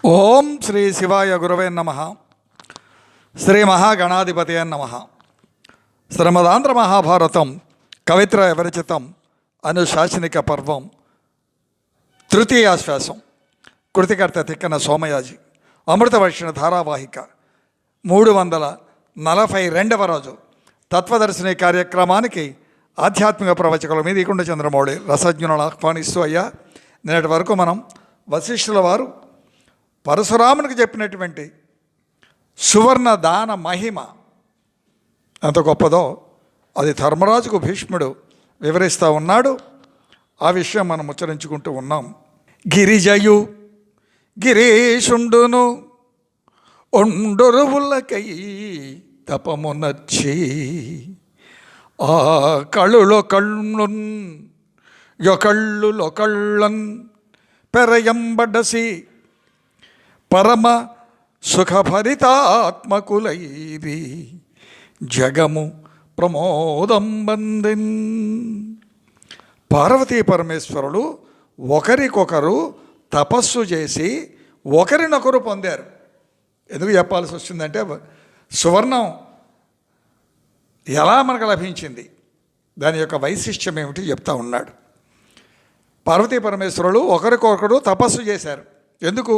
ఓం శ్రీ శివాయ గురవే నమ. శ్రీ మహాగణాధిపతయ నమ. శ్రీమదాంధ్ర మహాభారతం కవిత్ర విరచితం అనుశాసనిక పర్వం తృతీయాశ్వాసం. కృతికర్త తిక్కన సోమయాజి. అమృతవర్షిణ ధారావాహిక 342వ రోజు తత్వదర్శిని కార్యక్రమానికి ఆధ్యాత్మిక ప్రవచకుల మీద ఈకుండ చంద్రమౌళి రసజ్ఞులను ఆహ్వానిస్తూ, అయ్యా, నిన్నటి వరకు మనం వశిష్ఠుల వారు పరశురామునికి చెప్పినటువంటి సువర్ణ దాన మహిమ ఎంత గొప్పదో అది ధర్మరాజుకు భీష్ముడు వివరిస్తూ ఉన్నాడు. ఆ విషయం మనం ఉచ్చరించుకుంటూ ఉన్నాం. గిరిజయు గిరీషుండును ఒండొరువులకై తపమునర్చి ఆ కళ్ళులొకళ్ళున్ యొకళ్ళులొకళ్ళన్ పెరయంబడసి పరమ సుఖభరితాత్మకులైరి జగము ప్రమోదం బందిన్. పార్వతీ పరమేశ్వరులు ఒకరికొకరు తపస్సు చేసి ఒకరినొకరు పొందారు. ఎందుకు చెప్పాల్సి వచ్చిందంటే, సువర్ణం ఎలా మనకు లభించింది, దాని యొక్క వైశిష్ట్యం ఏమిటి చెప్తా ఉన్నాడు. పార్వతీ పరమేశ్వరులు ఒకరికొకరు తపస్సు చేశారు. ఎందుకు?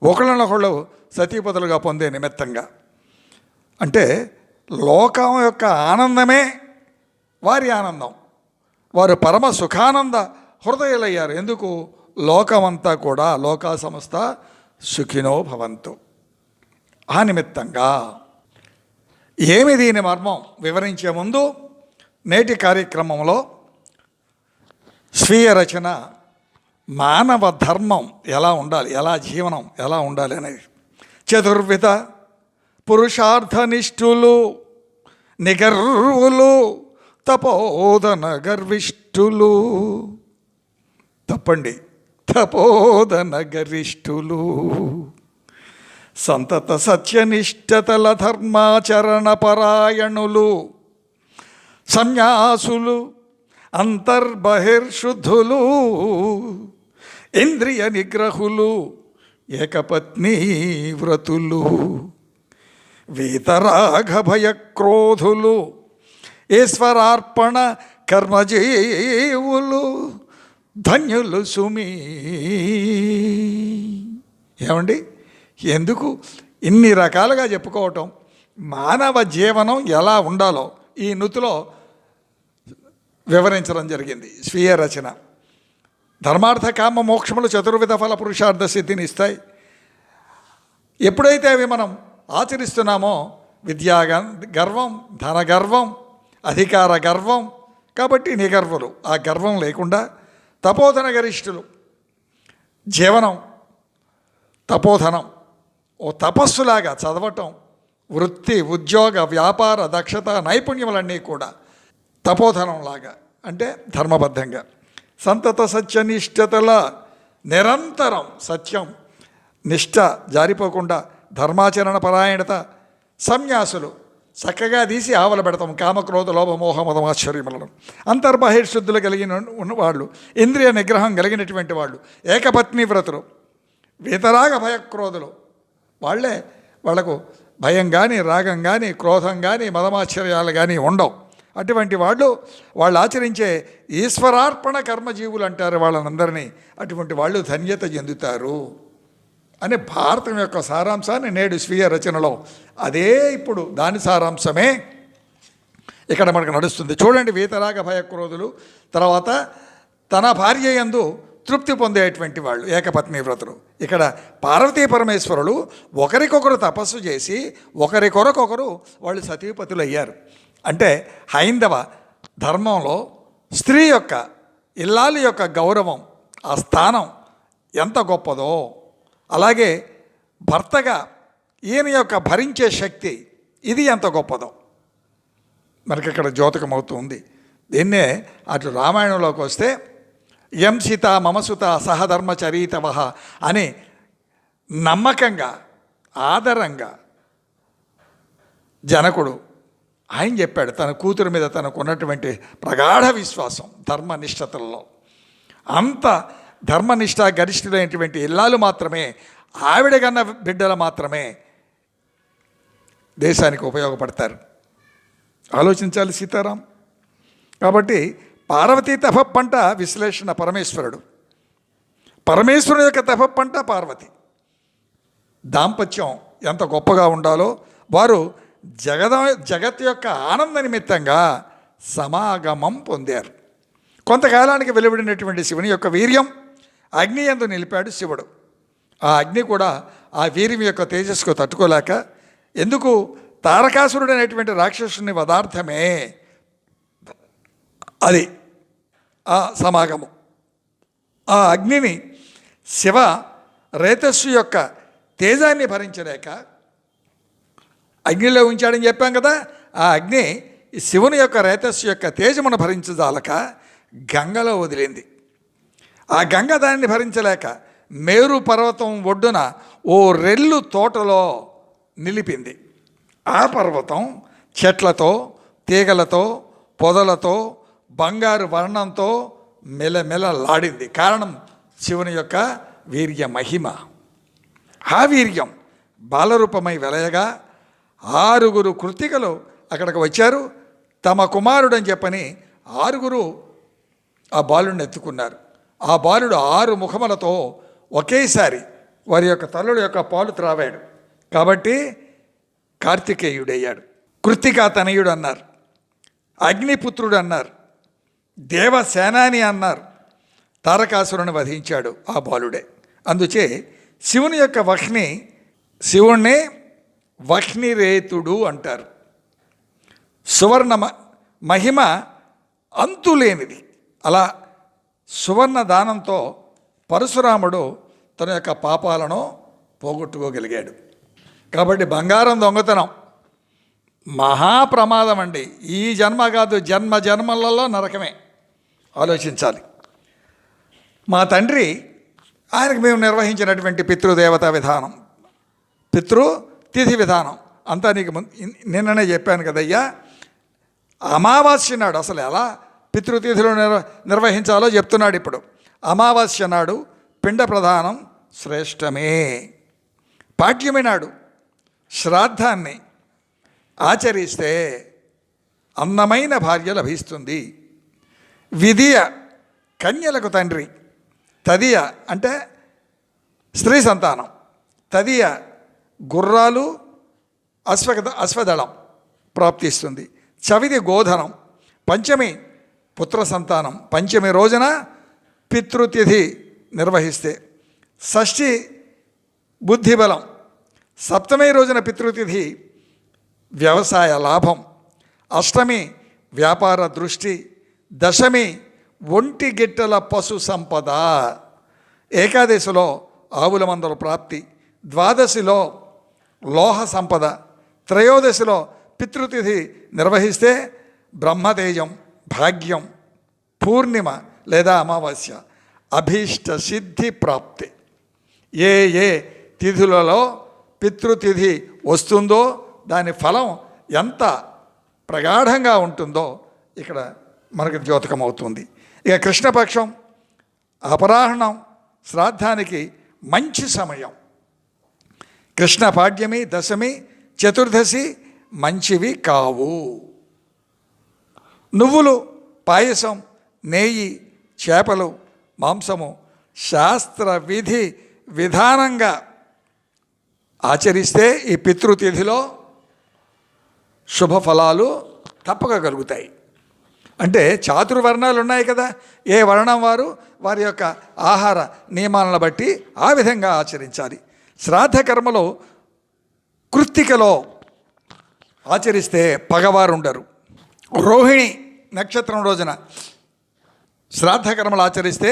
ఒకళ్ళనొకళ్ళు సతీపతులుగా పొందే నిమిత్తంగా. అంటే లోకం యొక్క ఆనందమే వారి ఆనందం. వారు పరమ సుఖానంద హృదయులయ్యారు. ఎందుకు? లోకమంతా కూడా లోకా సమస్త సుఖినో భవంతు. ఆ నిమిత్తంగా ఏమి దీని మర్మం వివరించే ముందు నేటి కార్యక్రమంలో స్వీయ రచన మానవ ధర్మం ఎలా ఉండాలి, ఎలా జీవనం ఎలా ఉండాలి అనేది. చతుర్విధ పురుషార్థనిష్ఠులు నిగర్వులు తపోదన గర్విష్ఠులు. తప్పండి, తపోదన గరిష్ఠులు. సంతత సత్యనిష్టతల ధర్మాచరణ పరాయణులు సన్యాసులు అంతర్బహిర్శుద్ధులు ఇంద్రియ నిగ్రహులు ఏకపత్నీ వ్రతులు వీతరాగభయక్రోధులు ఈశ్వరార్పణ కర్మజీవులు ధన్యులు సుమీ. ఏమండి, ఎందుకు ఇన్ని రకాలుగా చెప్పుకోవటం? మానవ జీవనం ఎలా ఉండాలో ఈ నుతిలో వివరించడం జరిగింది. స్వీయ రచన. ధర్మార్థ కామ మోక్షములు చతుర్విధ ఫల పురుషార్థ సిద్ధిని ఇస్తాయి. ఎప్పుడైతే అవి మనం ఆచరిస్తున్నామో విద్యా గర్వం, ధన గర్వం, అధికార గర్వం, కాబట్టి నిగర్వులు, ఆ గర్వం లేకుండా తపోధన గరిష్ఠులు. జీవనం తపోధనం, ఓ తపస్సులాగా చదవటం, వృత్తి, ఉద్యోగ, వ్యాపార దక్షత, నైపుణ్యములన్నీ కూడా తపోధనంలాగా, అంటే ధర్మబద్ధంగా. సంతత సత్యనిష్టతల నిరంతరం సత్యం నిష్ట జారిపోకుండా ధర్మాచరణ పరాయణత. సన్యాసులు చక్కగా తీసి ఆవల పెడతాం కామక్రోధ లోభ మోహ మదమాశ్చర్యములను. అంతర్బహిర్శుద్ధులు కలిగిన ఉన్నవాళ్ళు, ఇంద్రియ నిగ్రహం కలిగినటువంటి వాళ్ళు, ఏకపత్ని వ్రతులు, వీతరాగ భయక్రోధులు. వాళ్లకు భయం కానీ, రాగం కానీ, క్రోధం కానీ, మదమాశ్చర్యాలు కానీ ఉండవు. అటువంటి వాళ్ళు ఆచరించే ఈశ్వరార్పణ కర్మజీవులు అంటారు వాళ్ళనందరినీ. అటువంటి వాళ్ళు ధన్యత చెందుతారు అని భారతం యొక్క సారాంశాన్ని నేడు స్వీయ రచనలో అదే ఇప్పుడు దాని సారాంశమే ఇక్కడ మనకు నడుస్తుంది. చూడండి, వీతరాగ భయక్రోధులు, తర్వాత తన భార్య యందు తృప్తి పొందేటువంటి వాళ్ళు ఏకపత్ని వ్రతులు. ఇక్కడ పార్వతీ పరమేశ్వరులు ఒకరికొకరు తపస్సు చేసి ఒకరికొరకొకరు వాళ్ళు సతీపతులు అయ్యారు. అంటే హైందవ ధర్మంలో స్త్రీ యొక్క, ఇల్లాలి యొక్క గౌరవం, ఆ స్థానం ఎంత గొప్పదో, అలాగే భర్తగా ఈయన యొక్క భరించే శక్తి ఇది ఎంత గొప్పదో మనకి ఇక్కడ ద్యోతకమవుతుంది. దీన్నే అటు రామాయణంలోకి వస్తే యం సీత మమసుత సహధర్మచరీతవ అని నమ్మకంగా, ఆదరంగా జనకుడు ఆయన చెప్పాడు. తన కూతురు మీద తనకు ఉన్నటువంటి ప్రగాఢ విశ్వాసం ధర్మనిష్టతల్లో. అంత ధర్మనిష్ట గరిష్ఠులైనటువంటి ఇల్లాలు మాత్రమే ఆవిడ కన్నా బిడ్డలు మాత్రమే దేశానికి ఉపయోగపడతారు. ఆలోచించాలి సీతారాం. కాబట్టి పార్వతీ తపప్పంట విశ్లేషణ పరమేశ్వరుడు, పరమేశ్వరుని యొక్క తపప్పంట పార్వతి. దాంపత్యం ఎంత గొప్పగా ఉండాలో వారు జగత్ యొక్క ఆనంద నిమిత్తంగా సమాగమం పొందారు. కొంతకాలానికి వెలువడినటువంటి శివుని యొక్క వీర్యం అగ్ని యందు నిలిపాడు శివుడు. ఆ అగ్ని కూడా ఆ వీర్యం యొక్క తేజస్సుకు తట్టుకోలేక, ఎందుకు తారకాసురుడు అనేటువంటి రాక్షసుని పదార్థమే అది ఆ సమాగమం. ఆ అగ్నిని శివ రేతస్సు యొక్క తేజాన్ని భరించలేక అగ్నిలో ఉంచాడని చెప్పాం కదా. ఆ అగ్ని శివుని యొక్క రేతస్సు యొక్క తేజమును భరించజాలక గంగలో వదిలింది. ఆ గంగ దానిని భరించలేక మేరు పర్వతం ఒడ్డున ఓ రెల్లు తోటలో నిలిపింది. ఆ పర్వతం చెట్లతో, తీగలతో, పొదలతో, బంగారు వర్ణంతో మెలమెలలాడింది. కారణం శివుని యొక్క వీర్య మహిమ. ఆ వీర్యం బాలరూపమై వెలయగా 6 కృత్తికలు అక్కడికి వచ్చారు. తమ కుమారుడని చెప్పని 6 ఆ బాలుడిని ఎత్తుకున్నారు. ఆ బాలుడు 6 ముఖములతో ఒకేసారి వారి యొక్క తల్లుల యొక్క పాలు త్రావాడు. కాబట్టి కార్తికేయుడయ్యాడు. కృత్తికా తనయుడు అన్నారు, అగ్నిపుత్రుడు అన్నారు, దేవసేనాని అన్నారు. తారకాసురుని వధించాడు ఆ బాలుడే. అందుచే శివుని యొక్క శివుణ్ణి వహ్నిరేతుడు అంటారు. సువర్ణ మహిమ అంతులేనిది. అలా సువర్ణ దానంతో పరశురాముడు తన యొక్క పాపాలను పోగొట్టుకోగలిగాడు. కాబట్టి బంగారం దొంగతనం మహాప్రమాదం అండి. ఈ జన్మ కాదు, జన్మలలో నరకమే. ఆలోచించాలి. మా తండ్రి ఆయనకు మేము నిర్వహించినటువంటి పితృదేవతా విధానం, పితృతిథి విధానం అంతా నీకు నిన్ననే చెప్పాను కదయ్యా. అమావాస్య నాడు అసలు ఎలా పితృతిథులు నిర్వహించాలో చెప్తున్నాడు ఇప్పుడు. అమావాస్య నాడు పిండ ప్రధానం శ్రేష్టమే. పాడ్యమి నాడు శ్రాద్ధాన్ని ఆచరిస్తే అందమైన భార్య లభిస్తుంది. విధియ కన్యలకు తండ్రి, తదియ అంటే స్త్రీ సంతానం, తదియ గుర్రాలు అశ్వదళం ప్రాప్తిస్తుంది. చవితి గోధనం, పంచమి పుత్ర సంతానం. పంచమి రోజున పితృతిథి నిర్వహిస్తే షష్ఠి బుద్ధిబలం, సప్తమి రోజున పితృతిథి వ్యవసాయ లాభం, అష్టమి వ్యాపార దృష్టి, దశమి ఒంటి గిట్టల పశు సంపద, ఏకాదశిలో ఆవుల మందల ప్రాప్తి, ద్వాదశిలో లోహ సంపద, త్రయోదశిలో పితృతిథి నిర్వహిస్తే బ్రహ్మతేజం, భాగ్యం, పూర్ణిమ లేదా అమావాస్య అభీష్ట సిద్ధి ప్రాప్తి. ఏ ఏ తిథులలో పితృతిథి వస్తుందో దాని ఫలం ఎంత ప్రగాఢంగా ఉంటుందో ఇక్కడ మనకు ద్యోతకం అవుతుంది. ఇక కృష్ణపక్షం అపరాహ్నం శ్రాద్ధానికి మంచి సమయం. కృష్ణ పాడ్యమి, దశమి, చతుర్దశి మంచివి కావు. నువ్వులు, పాయసం, నెయ్యి, చేపలు, మాంసము శాస్త్ర విధి విధానంగా ఆచరిస్తే ఈ పితృతిథిలో శుభఫలాలు తప్పక కలుగుతాయి. అంటే చాతుర్వర్ణాలు ఉన్నాయి కదా, ఏ వర్ణం వారు వారి యొక్క ఆహార నియమాలను బట్టి ఆ విధంగా ఆచరించాలి. శ్రాద్ధ కర్మలో కృత్తికలో ఆచరిస్తే పగవారు ఉండరు. రోహిణి నక్షత్రం రోజున శ్రాద్ధ కర్మలు ఆచరిస్తే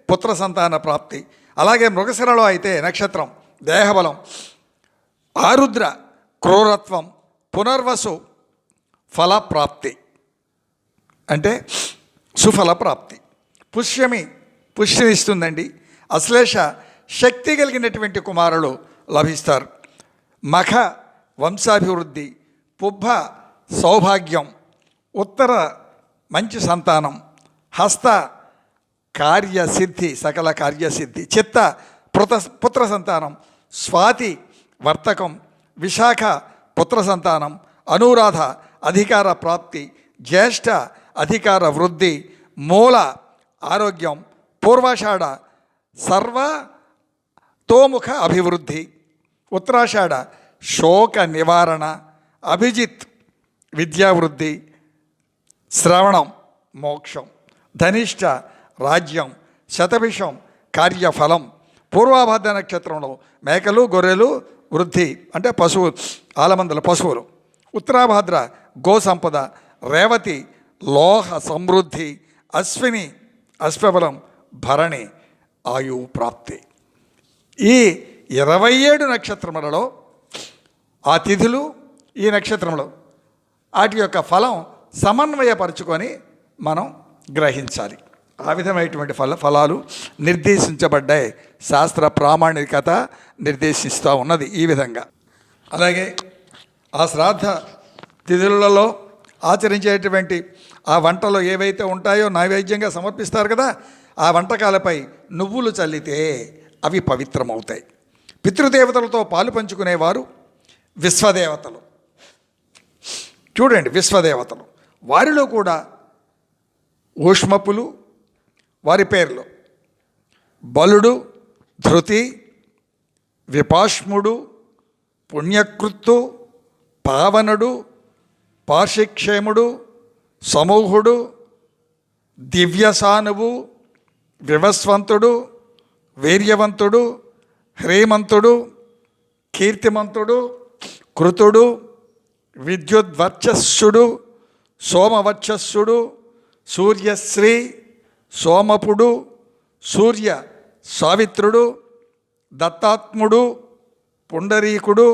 పుత్ర సంతాన ప్రాప్తి. అలాగే మృగశిరలో అయితే నక్షత్రం దేహబలం, ఆరుద్ర క్రూరత్వం, పునర్వసు ఫలప్రాప్తి అంటే సుఫల ప్రాప్తి. పుష్యమి పుష్యమిస్తుందండి. అశ్లేష శక్తి కలిగినటువంటి కుమారులు లభిస్తారు. మఖ వంశాభివృద్ధి, పుబ్బ సౌభాగ్యం, ఉత్తర మంచి సంతానం, హస్త కార్యసిద్ధి సకల కార్యసిద్ధి, చిత్త పుత్ర సంతానం, స్వాతి వర్తకం, విశాఖ పుత్ర సంతానం, అనురాధ అధికార ప్రాప్తి, జ్యేష్ఠ అధికార వృద్ధి, మూల ఆరోగ్యం, పూర్వాషాఢ సర్వతోముఖ అభివృద్ధి, ఉత్తరాషాఢ శోక నివారణ, అభిజిత్ విద్యావృద్ధి, శ్రవణం మోక్షం, ధనిష్ట రాజ్యం, శతభిషం కార్యఫలం. పూర్వాభాద్ర నక్షత్రంలో మేకలు గొర్రెలు వృద్ధి అంటే పశువు ఆలమందల పశువులు, ఉత్తరాభాద్ర గో సంపద, రేవతి లోహ సమృద్ధి, అశ్విని అశ్వబలం, భరణి ఆయువు ప్రాప్తి. ఈ 27 నక్షత్రములలో ఆ తిథులు ఈ నక్షత్రంలో వాటి యొక్క ఫలం సమన్వయపరుచుకొని మనం గ్రహించాలి. ఆ విధమైనటువంటి ఫలాలు నిర్దేశించబడ్డాయి. శాస్త్ర ప్రామాణికత నిర్దేశిస్తూ ఉన్నది ఈ విధంగా. అలాగే ఆ శ్రాద్ధ తిథులలో ఆచరించేటువంటి ఆ వంటలు ఏవైతే ఉంటాయో నైవేద్యంగా సమర్పిస్తారు కదా, ఆ వంటకాలపై నువ్వులు చల్లితే అవి పవిత్రమవుతాయి. పితృదేవతలతో పాలు పంచుకునేవారు విశ్వదేవతలు. చూడండి, విశ్వదేవతలు వారిలో కూడా ఊష్మపులు వారి పేర్లు బలుడు, ధృతి, విపాష్ముడు, పుణ్యకృత్తు, పావనుడు, పార్షిక్షేముడు, సమూహుడు, దివ్యసానువు, వివస్వంతుడు, వీర్యవంతుడు, హ్రీమంతుడు, కీర్తిమంతుడు, కృతుడు, విద్యుద్వర్చస్సుడు, సోమవర్చస్సుడు, సూర్యశ్రీ, సోమపుడు, సూర్య సావిత్రుడు, దత్తాత్ముడు, పుండరీకుడు,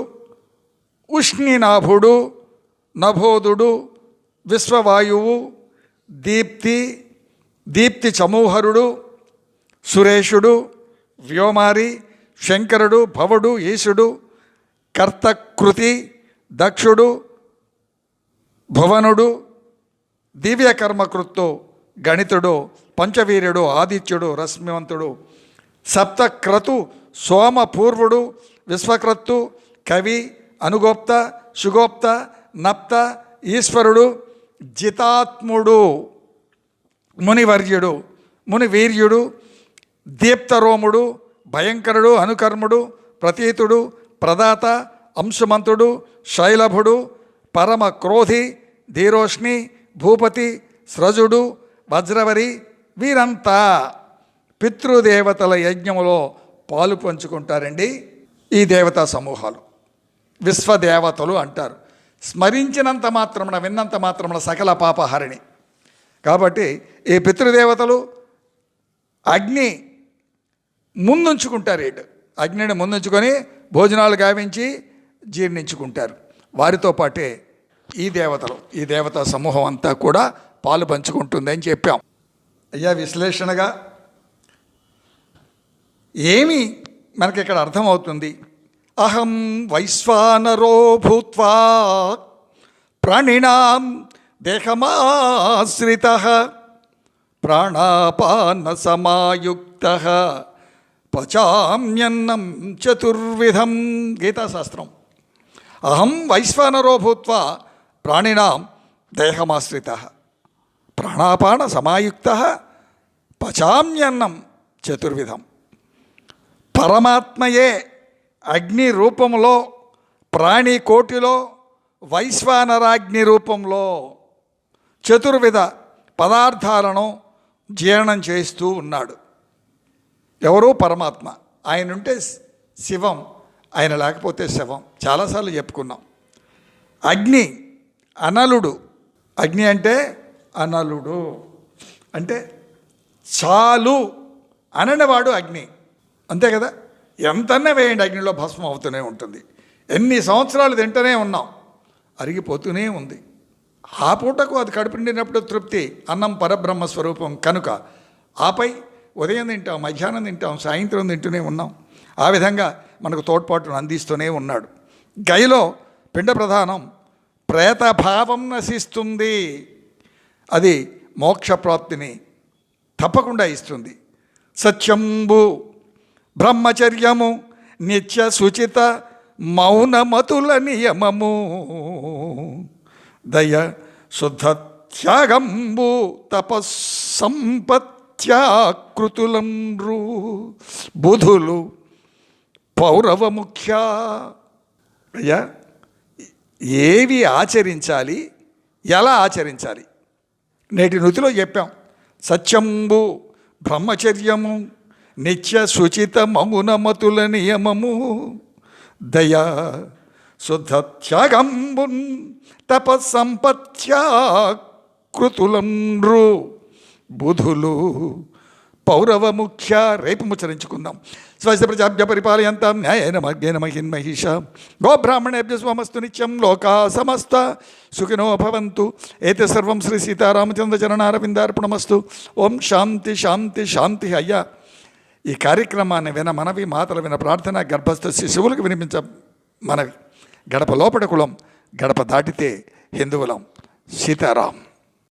ఉష్ణినాభుడు, నభోదుడు, విశ్వవాయువు, దీప్తి చమూహరుడు, సురేషుడు, వ్యోమారి, శంకరుడు, భవుడు, ఈశుడు, కర్తకృతి, దక్షుడు, భువనుడు, దివ్యకర్మకృత్తు, గణితుడు, పంచవీర్యుడు, ఆదిత్యుడు, రశ్మివంతుడు, సప్తక్రతు, సోమపూర్వుడు, విశ్వక్రత్తు, కవి, అనుగోప్త, సుగోప్త, నప్త, ఈశ్వరుడు, జితాత్ముడు, మునివర్యుడు, మునివీర్యుడు, దీప్తరోముడు, భయంకరుడు, అనుకర్ముడు, ప్రతీతుడు, ప్రదాత, అంశుమంతుడు, శైలభుడు, పరమ క్రోధి, ధీరోష్ణి, భూపతి, స్రజుడు, వజ్రవరి వీరంతా పితృదేవతల యజ్ఞములో పాలు పంచుకుంటారండి. ఈ దేవతా సమూహాలు విశ్వదేవతలు అంటారు. స్మరించినంత మాత్రమున విన్నంత మాత్రమున సకల పాపహరిణి. కాబట్టి ఈ పితృదేవతలు అగ్ని ముందుంచుకుంటారు. అగ్నిని ముందుంచుకొని భోజనాలు గావించి జీర్ణించుకుంటారు. వారితో పాటే ఈ దేవతలు, ఈ దేవతా సమూహం అంతా కూడా పాలు పంచుకుంటుందని చెప్పాం. అయ్యా, విశ్లేషణగా ఏమి మనకి ఇక్కడ అర్థమవుతుంది? అహం వైశ్వానరో భూత్వా ప్రాణినాం దేహమాశ్రితః ప్రాణాపాన సమాయుక్తః పచామ్యన్నం చతుర్విధం. గీతాశాస్త్రం. అహం వైశ్వానరో భూత్వా ప్రాణినాం దేహమాశ్రితః ప్రాణాపాన సమాయుక్తః పచామ్యన్నం చతుర్విధం. పరమాత్మయే అగ్ని రూపంలో, ప్రాణి కోటిలో, వైశ్వానరాగ్ని రూపంలో చతుర్విధ పదార్థాలను జీర్ణం చేస్తూ ఉన్నాడు. ఎవరు? పరమాత్మ. ఆయన ఉంటే శివం, ఆయన లేకపోతే శవం. చాలాసార్లు చెప్పుకున్నాం. అగ్ని అనలుడు. అగ్ని అంటే అనలుడు, అంటే చాలు అననివాడు అగ్ని. అంతే కదా? ఎంతన్నా వేయండి, అగ్నిలో భస్మం అవుతూనే ఉంటుంది. ఎన్ని సంవత్సరాలు తింటూనే ఉన్నాం, అరిగిపోతూనే ఉంది. ఆ పూటకు అది కడుపు నిండినప్పుడు తృప్తి. అన్నం పరబ్రహ్మ స్వరూపం కనుక ఆపై ఉదయం తింటాం, మధ్యాహ్నం తింటాం, సాయంత్రం తింటూనే ఉన్నాం. ఆ విధంగా మనకు తోడ్పాటును అందిస్తూనే ఉన్నాడు. గైలో పిండ ప్రధానం ప్రేతభావం నశిస్తుంది. అది మోక్షప్రాప్తిని తప్పకుండా ఇస్తుంది. సత్యంబు, బ్రహ్మచర్యము, నిత్య శుచిత మౌనమతుల నియమము దయ శుద్ధ త్యాగంబు తపస్సంపత్యాకృతులండ్రు బుధులు పౌరవ ముఖ్య. అయ్యా, ఏవి ఆచరించాలి, ఎలా ఆచరించాలి నేటి నుతిలో చెప్పాం. సత్యంబు బ్రహ్మచర్యము, నిత్య శుచిత మౌనమతుల నియమము, దయా శుద్ధ త్యాగంబున్ తపస్సంపత్యాకృతులండ్రు బుధులు పౌరవ ముఖ్య. రేపు ముచ్చరించుకుందాం. స్వస్య ప్రజాభ్య పరిపాలయంతాం న్యాయేన మార్గేణ మహిన్మహిష గోబ్రాహ్మణేభ్య స్వమస్తు నిత్యం. లోకా సమస్త సుఖినో భవంతు. ఏతే సర్వం శ్రీ సీతారామచంద్ర చరణారవిందార్పణమస్తు. ఓం శాంతి శాంతి శాంతి. అయ్యా, ఈ కార్యక్రమాన్ని విన మనవి, మాతలు విన ప్రార్థన, గర్భస్థ శిశువులకు వినిపించ మనవి. గడప లోపల కులం, గడప దాటితే హిందువులం. సీతారాం.